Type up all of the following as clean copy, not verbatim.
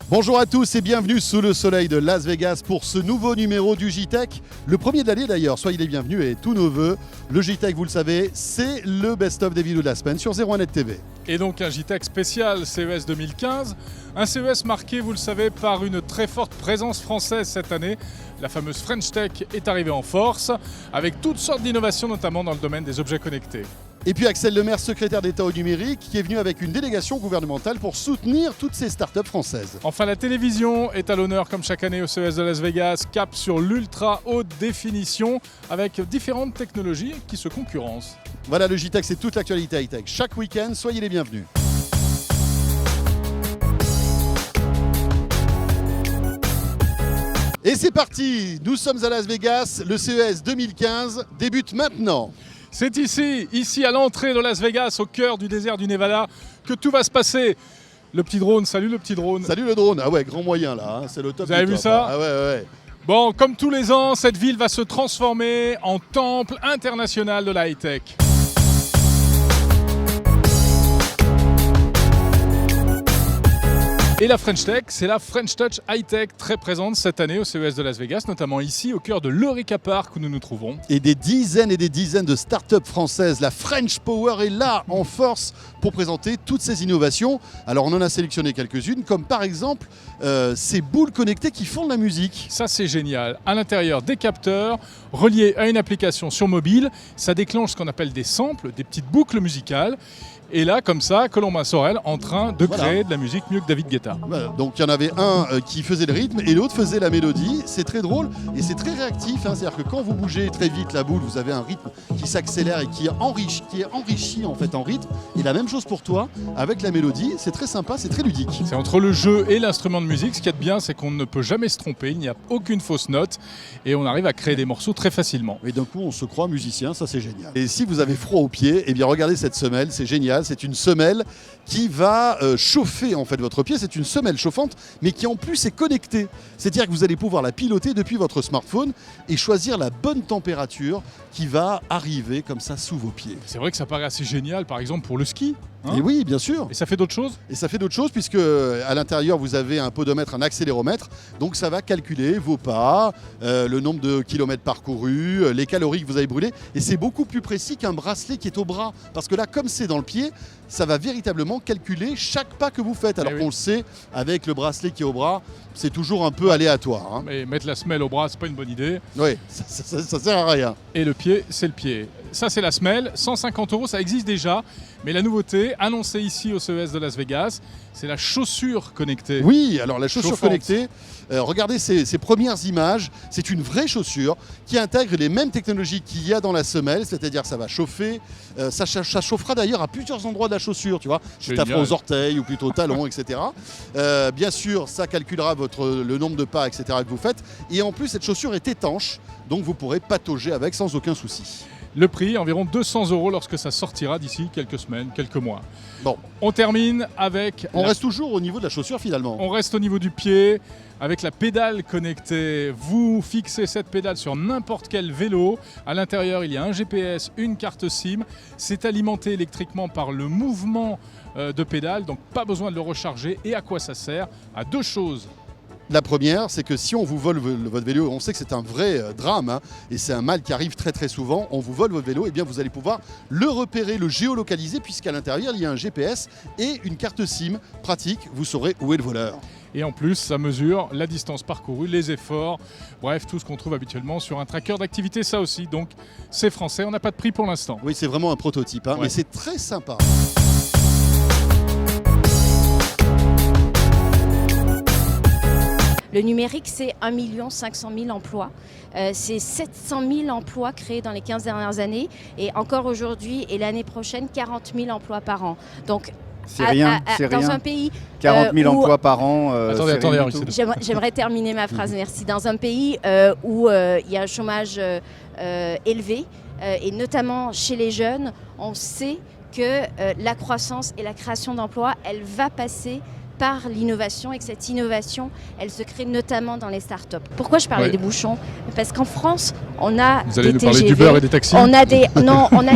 Bonjour à tous et bienvenue sous le soleil de Las Vegas pour ce nouveau numéro du JTech. Le premier de l'année d'ailleurs, soyez les bienvenus et tous nos vœux. Le JTech, vous le savez, c'est le best-of des vidéos de la semaine sur 01net TV. Et donc un JTech spécial CES 2015, un CES marqué, vous le savez, par une très forte présence française cette année. La fameuse French Tech est arrivée en force, avec toutes sortes d'innovations, notamment dans le domaine des objets connectés. Et puis Axel Lemaire, secrétaire d'État au numérique, qui est venu avec une délégation gouvernementale pour soutenir toutes ces startups françaises. Enfin, la télévision est à l'honneur comme chaque année au CES de Las Vegas, cap sur l'ultra haute définition, avec différentes technologies qui se concurrencent. Voilà, le JTech, c'est toute l'actualité high-tech. Chaque week-end, soyez les bienvenus. Et c'est parti, nous sommes à Las Vegas, le CES 2015 débute maintenant. C'est ici à l'entrée de Las Vegas, au cœur du désert du Nevada, que tout va se passer. Le petit drone, salut le petit drone. Salut le drone, ah ouais, grand moyen là, hein. C'est le top. Vous avez vu ça? Ah ouais. Bon, comme tous les ans, cette ville va se transformer en temple international de la high-tech. Et la French Tech, c'est la French Touch High Tech très présente cette année au CES de Las Vegas, notamment ici au cœur de l'Eureka Park où nous nous trouvons. Et des dizaines de startups françaises. La French Power est là en force pour présenter toutes ces innovations. Alors on en a sélectionné quelques-unes, comme par exemple ces boules connectées qui font de la musique. Ça c'est génial. À l'intérieur des capteurs reliés à une application sur mobile, ça déclenche ce qu'on appelle des samples, des petites boucles musicales. Et là, comme ça, Colomba Sorel en train de créer de la musique mieux que David Guetta. Voilà. Donc il y en avait un qui faisait le rythme et l'autre faisait la mélodie. C'est très drôle et c'est très réactif. Hein. C'est-à-dire que quand vous bougez très vite la boule, vous avez un rythme qui s'accélère et qui est enrichi en fait en rythme. Et la même chose pour toi avec la mélodie. C'est très sympa, c'est très ludique. C'est entre le jeu et l'instrument de musique. Ce qu'il y a de bien, c'est qu'on ne peut jamais se tromper. Il n'y a aucune fausse note et on arrive à créer des morceaux très facilement. Et d'un coup, on se croit musicien. Ça, c'est génial. Et si vous avez froid aux pieds, eh bien regardez cette semelle. C'est génial. C'est une semelle qui va chauffer en fait votre pied. C'est une semelle chauffante, mais qui en plus est connectée. C'est-à-dire que vous allez pouvoir la piloter depuis votre smartphone et choisir la bonne température qui va arriver comme ça sous vos pieds. C'est vrai que ça paraît assez génial, par exemple pour le ski. Et oui, bien sûr. Et ça fait d'autres choses? Et ça fait d'autres choses puisque à l'intérieur vous avez un podomètre, un accéléromètre. Donc ça va calculer vos pas, le nombre de kilomètres parcourus, les calories que vous avez brûlées. Et c'est beaucoup plus précis qu'un bracelet qui est au bras. Parce que là, comme c'est dans le pied, ça va véritablement calculer chaque pas que vous faites. Alors qu'on le sait, avec le bracelet qui est au bras, c'est toujours un peu aléatoire. Hein. Mais mettre la semelle au bras, c'est pas une bonne idée. Oui, ça sert à rien. Et le pied, c'est le pied. Ça, c'est la semelle. 150 €, ça existe déjà. Mais la nouveauté, annoncée ici au CES de Las Vegas, c'est la chaussure connectée. Oui, alors la chaussure chauffante. connectée, regardez ces premières images, c'est une vraie chaussure qui intègre les mêmes technologies qu'il y a dans la semelle, c'est-à-dire ça va chauffer, ça chauffera d'ailleurs à plusieurs endroits de la chaussure, tu vois, si tu aux orteils ou plutôt aux talons, etc. Bien sûr, ça calculera le nombre de pas, etc. que vous faites, et en plus cette chaussure est étanche, donc vous pourrez patauger avec sans aucun souci. Le prix, environ 200 € lorsque ça sortira d'ici quelques semaines, quelques mois. Bon. On termine avec... On reste toujours au niveau de la chaussure finalement. On reste au niveau du pied avec la pédale connectée. Vous fixez cette pédale sur n'importe quel vélo. À l'intérieur, il y a un GPS, une carte SIM. C'est alimenté électriquement par le mouvement de pédale, donc pas besoin de le recharger. Et à quoi ça sert? À deux choses. La première, c'est que si on vous vole votre vélo, on sait que c'est un vrai drame, hein, et c'est un mal qui arrive très très souvent, on vous vole votre vélo, et bien vous allez pouvoir le repérer, le géolocaliser, puisqu'à l'intérieur, il y a un GPS et une carte SIM pratique, vous saurez où est le voleur. Et en plus, ça mesure la distance parcourue, les efforts, bref, tout ce qu'on trouve habituellement sur un tracker d'activité, ça aussi. Donc, c'est français, on n'a pas de prix pour l'instant. Oui, c'est vraiment un prototype, hein, ouais. Mais c'est très sympa. Le numérique, c'est 1 500 000 emplois. C'est 700 000 emplois créés dans les 15 dernières années. Et encore aujourd'hui et l'année prochaine, 40 000 emplois par an. Donc, c'est rien. Dans un pays 40 000 emplois par an. Attendez, j'aimerais terminer ma phrase, merci. Dans un pays où il y a un chômage élevé, et notamment chez les jeunes, on sait que la croissance et la création d'emplois, elle va passer par l'innovation et que cette innovation, elle se crée notamment dans les startups. Pourquoi je parlais des bouchons ? Parce qu'en France, on a Vous allez des nous parler TGV, d'Uber et des taxis ? on a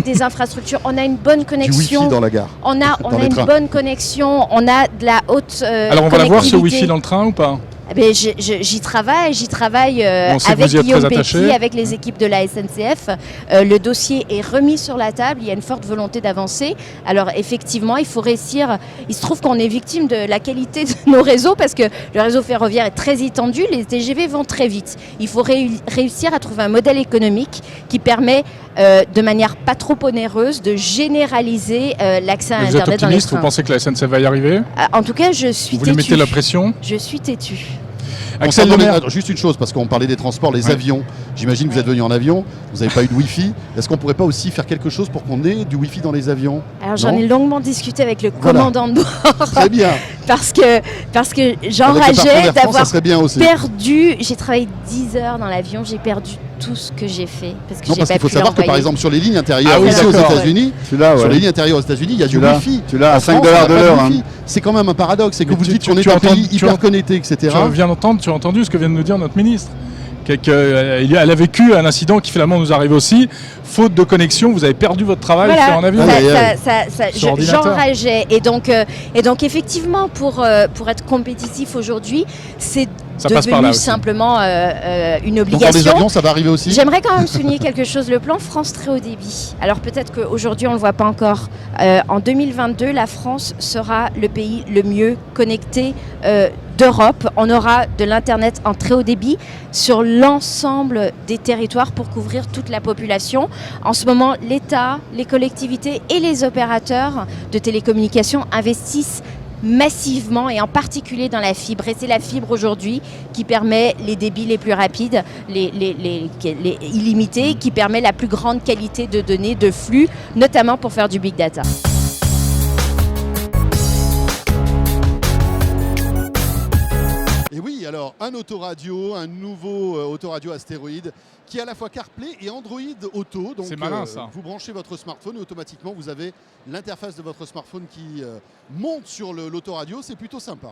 des infrastructures, on a une bonne Du connexion. Wi-Fi dans la gare. On a les une trains. bonne connexion, on a de la haute Alors on va la voir ce Wi-Fi dans le train ou pas ? Eh bien, j'y travaille On sait que avec vous y êtes Guillaume très attaché. Péqui, avec les équipes de la SNCF. Le dossier est remis sur la table, il y a une forte volonté d'avancer. Alors effectivement, il faut réussir. Il se trouve qu'on est victime de la qualité de nos réseaux parce que le réseau ferroviaire est très étendu, les TGV vont très vite. Il faut réussir à trouver un modèle économique qui permet de manière pas trop onéreuse de généraliser l'accès à Vous êtes Internet dans les optimiste ? Vous trains. pensez que la SNCF va y arriver ? En tout cas, je suis Vous voulez têtue. mettre la pression ? Je suis têtue. Axel Lemaire. Attends, juste une chose, parce qu'on parlait des transports, les avions. J'imagine que vous êtes venu en avion, vous n'avez pas eu de Wi-Fi. Est-ce qu'on ne pourrait pas aussi faire quelque chose pour qu'on ait du Wi-Fi dans les avions ? Alors j'en Non ai longuement discuté avec le Voilà. commandant de bord Très bien. parce que Avec le partenaire j'enrageais France, ça d'avoir serait bien aussi. perdu. J'ai travaillé 10 heures dans l'avion, j'ai perdu tout ce que j'ai fait parce que Non, j'ai parce pas qu'il faut pu savoir que par l'envoyer. exemple sur les lignes intérieures Ah oui, ici aux d'accord. États-Unis, Tu l'as, sur ouais. les lignes intérieures aux États-Unis, il y a Tu du l'as. Wi-Fi. Tu l'as à En 5 France, dollars on de n'a pas l'heure. Wi-Fi. C'est quand même un paradoxe, c'est que Mais vous tu- dites tu- qu'on est tu un entends- pays tu hyper en- connecté, etc. Tu viens d'entendre, tu as entendu ce que vient de nous dire notre ministre ? Elle a vécu un incident qui finalement nous arrive aussi. Faute de connexion, vous avez perdu votre travail Voilà, sur un avion. Aïe, aïe, aïe. Sur ordinateur. j'enrageais et donc effectivement pour être compétitif aujourd'hui, c'est Ça passe par là devenu aussi. simplement une Donc dans les obligation. avions, ça va arriver aussi. J'aimerais quand même souligner quelque chose, le plan France très haut débit. Alors peut-être qu'aujourd'hui on ne le voit pas encore. En 2022, la France sera le pays le mieux connecté d'Europe. On aura de l'Internet en très haut débit sur l'ensemble des territoires pour couvrir toute la population. En ce moment, l'État, les collectivités et les opérateurs de télécommunications investissent massivement et en particulier dans la fibre. Et c'est la fibre aujourd'hui qui permet les débits les plus rapides, les illimités, qui permet la plus grande qualité de données, de flux, notamment pour faire du big data. Et oui, alors un autoradio, un nouveau autoradio astéroïde qui est à la fois CarPlay et Android Auto. Donc C'est malin, ça. vous branchez votre smartphone et automatiquement vous avez l'interface de votre smartphone qui monte sur l'autoradio. C'est plutôt sympa.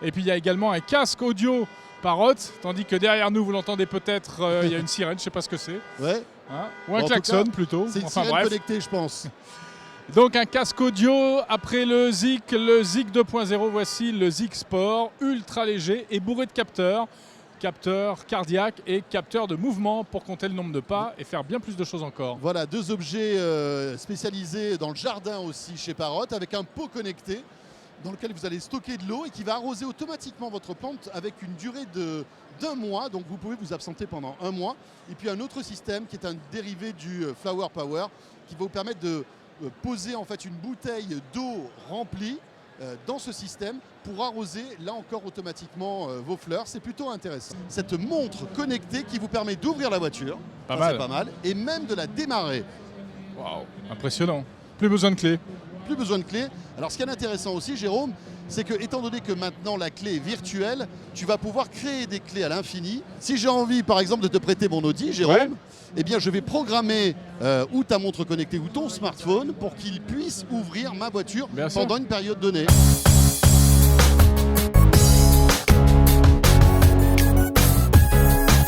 Et puis il y a également un casque audio Parrot, tandis que derrière nous, vous l'entendez peut-être, il y a une sirène, je ne sais pas ce que c'est. Ouais, Hein, ou un Bon, en tout klaxon cas, plutôt. c'est une Enfin sirène bref. connectée, je pense. Donc un casque audio après le Zik 2.0, voici le Zik Sport, ultra léger et bourré de capteurs. Capteurs cardiaques et capteurs de mouvement pour compter le nombre de pas et faire bien plus de choses encore. Voilà, deux objets spécialisés dans le jardin aussi chez Parrot, avec un pot connecté dans lequel vous allez stocker de l'eau et qui va arroser automatiquement votre plante avec une durée d'un mois. Donc vous pouvez vous absenter pendant un mois. Et puis un autre système qui est un dérivé du Flower Power qui va vous permettre de poser en fait une bouteille d'eau remplie dans ce système pour arroser là encore automatiquement vos fleurs. C'est plutôt intéressant. Cette montre connectée qui vous permet d'ouvrir la voiture, Pas ça, mal. c'est pas mal, et même de la démarrer. Waouh, impressionnant. Plus besoin de clé. Plus besoin de clé. Alors ce qui est intéressant aussi, Jérôme, c'est que étant donné que maintenant la clé est virtuelle, tu vas pouvoir créer des clés à l'infini. Si j'ai envie par exemple de te prêter mon Audi, Jérôme, Ouais. eh bien je vais programmer ou ta montre connectée ou ton smartphone pour qu'il puisse ouvrir ma voiture Bien sûr. pendant une période donnée.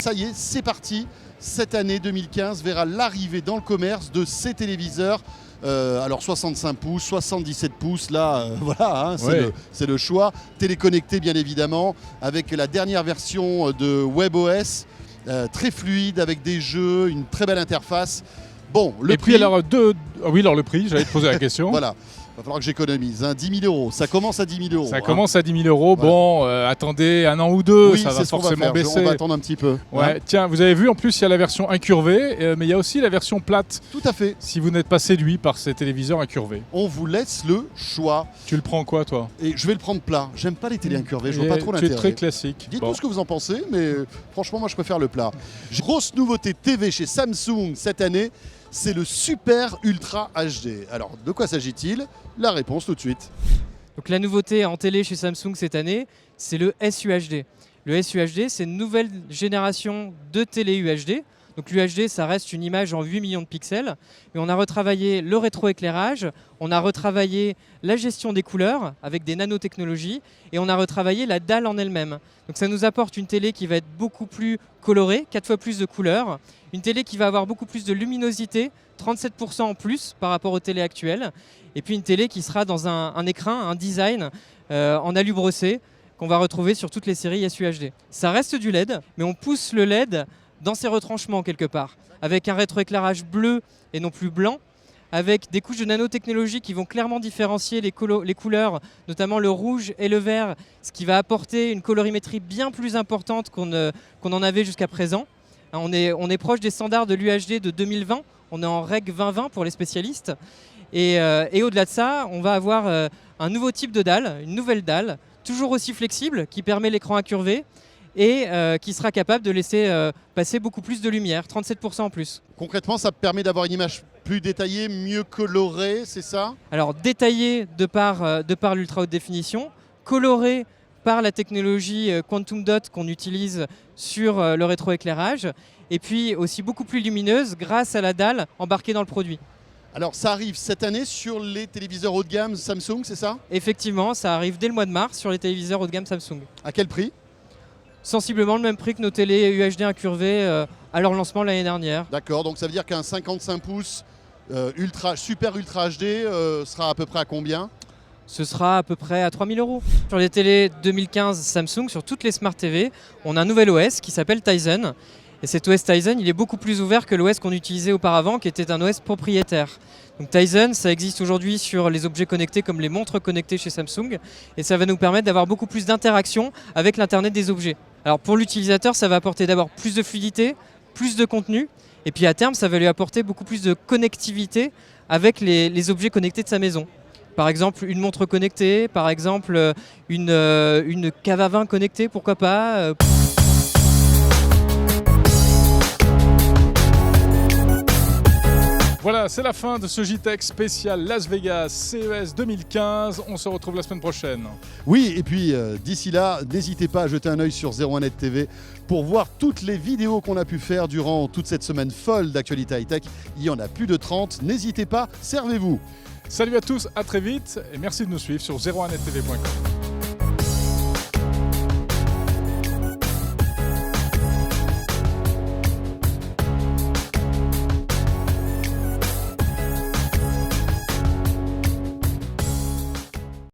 Ça y est, c'est parti. Cette année 2015 verra l'arrivée dans le commerce de ces téléviseurs. Alors 65 pouces, 77 pouces, là, voilà, hein, Ouais. c'est le choix. Téléconnecté bien évidemment, avec la dernière version de WebOS, très fluide, avec des jeux, une très belle interface. Bon, le et puis alors, oui, alors le prix, j'allais te poser la question. voilà. Il va falloir que j'économise. 10 000 euros. Ça commence à 10 000 euros. Ça hein. commence à 10 000 euros. Voilà. Bon, attendez un an ou deux, Oui, ça va c'est ce qu'on va forcément faire. baisser. On va attendre un petit peu. Ouais. hein. Tiens, vous avez vu, en plus, il y a la version incurvée, mais il y a aussi la version plate, Tout à fait. si vous n'êtes pas séduit par ces téléviseurs incurvés. On vous laisse le choix. Tu le prends quoi, toi? Et je vais le prendre plat. J'aime pas les télé incurvées. Je vois Et pas trop tu es l'intérêt. très classique. Dites-nous Bon. ce que vous en pensez, mais franchement, moi, je préfère le plat. Grosse nouveauté TV chez Samsung cette année, c'est le Super Ultra HD. Alors, de quoi s'agit-il? La réponse tout de suite. Donc la nouveauté en télé chez Samsung cette année, c'est le SUHD. Le SUHD, c'est une nouvelle génération de télé UHD. Donc l'UHD, ça reste une image en 8 millions de pixels. Mais on a retravaillé le rétroéclairage, on a retravaillé la gestion des couleurs avec des nanotechnologies et on a retravaillé la dalle en elle-même. Donc ça nous apporte une télé qui va être beaucoup plus colorée, 4 fois plus de couleurs, une télé qui va avoir beaucoup plus de luminosité, 37% en plus par rapport aux télés actuelles, et puis une télé qui sera dans un écrin, un design en alu brossé qu'on va retrouver sur toutes les séries SUHD. Ça reste du LED, mais on pousse le LED dans ses retranchements quelque part, avec un rétroéclairage bleu et non plus blanc, avec des couches de nanotechnologie qui vont clairement différencier les couleurs, notamment le rouge et le vert, ce qui va apporter une colorimétrie bien plus importante qu'on en avait jusqu'à présent. On est proche des standards de l'UHD de 2020, on est en REG 2020 pour les spécialistes, et au-delà de ça, on va avoir un nouveau type de dalle, une nouvelle dalle, toujours aussi flexible, qui permet l'écran incurvé, et qui sera capable de laisser passer beaucoup plus de lumière, 37% en plus. Concrètement, ça permet d'avoir une image plus détaillée, mieux colorée, c'est ça? Alors détaillée de par l'ultra haute définition, colorée par la technologie Quantum Dot qu'on utilise sur le rétroéclairage, et puis aussi beaucoup plus lumineuse grâce à la dalle embarquée dans le produit. Alors ça arrive cette année sur les téléviseurs haut de gamme Samsung, c'est ça? Effectivement, ça arrive dès le mois de mars sur les téléviseurs haut de gamme Samsung. À quel prix? Sensiblement le même prix que nos télés UHD incurvées à leur lancement l'année dernière. D'accord, donc ça veut dire qu'un 55 pouces super ultra HD sera à peu près à combien? Ce sera à peu près à 3 000 €. Sur les télés 2015 Samsung, sur toutes les Smart TV, on a un nouvel OS qui s'appelle Tizen. Et cet OS Tizen, il est beaucoup plus ouvert que l'OS qu'on utilisait auparavant, qui était un OS propriétaire. Donc Tizen, ça existe aujourd'hui sur les objets connectés comme les montres connectées chez Samsung. Et ça va nous permettre d'avoir beaucoup plus d'interaction avec l'Internet des objets. Alors pour l'utilisateur, ça va apporter d'abord plus de fluidité, plus de contenu. Et puis à terme, ça va lui apporter beaucoup plus de connectivité avec les objets connectés de sa maison. Par exemple, une montre connectée, par exemple, une cave à vin connectée, pourquoi pas. Voilà, c'est la fin de ce JTech spécial Las Vegas CES 2015. On se retrouve la semaine prochaine. Oui, et puis d'ici là, n'hésitez pas à jeter un œil sur 01net TV pour voir toutes les vidéos qu'on a pu faire durant toute cette semaine folle d'actualité high-tech. Il y en a plus de 30. N'hésitez pas, servez-vous. Salut à tous, à très vite et merci de nous suivre sur 01nettv.com.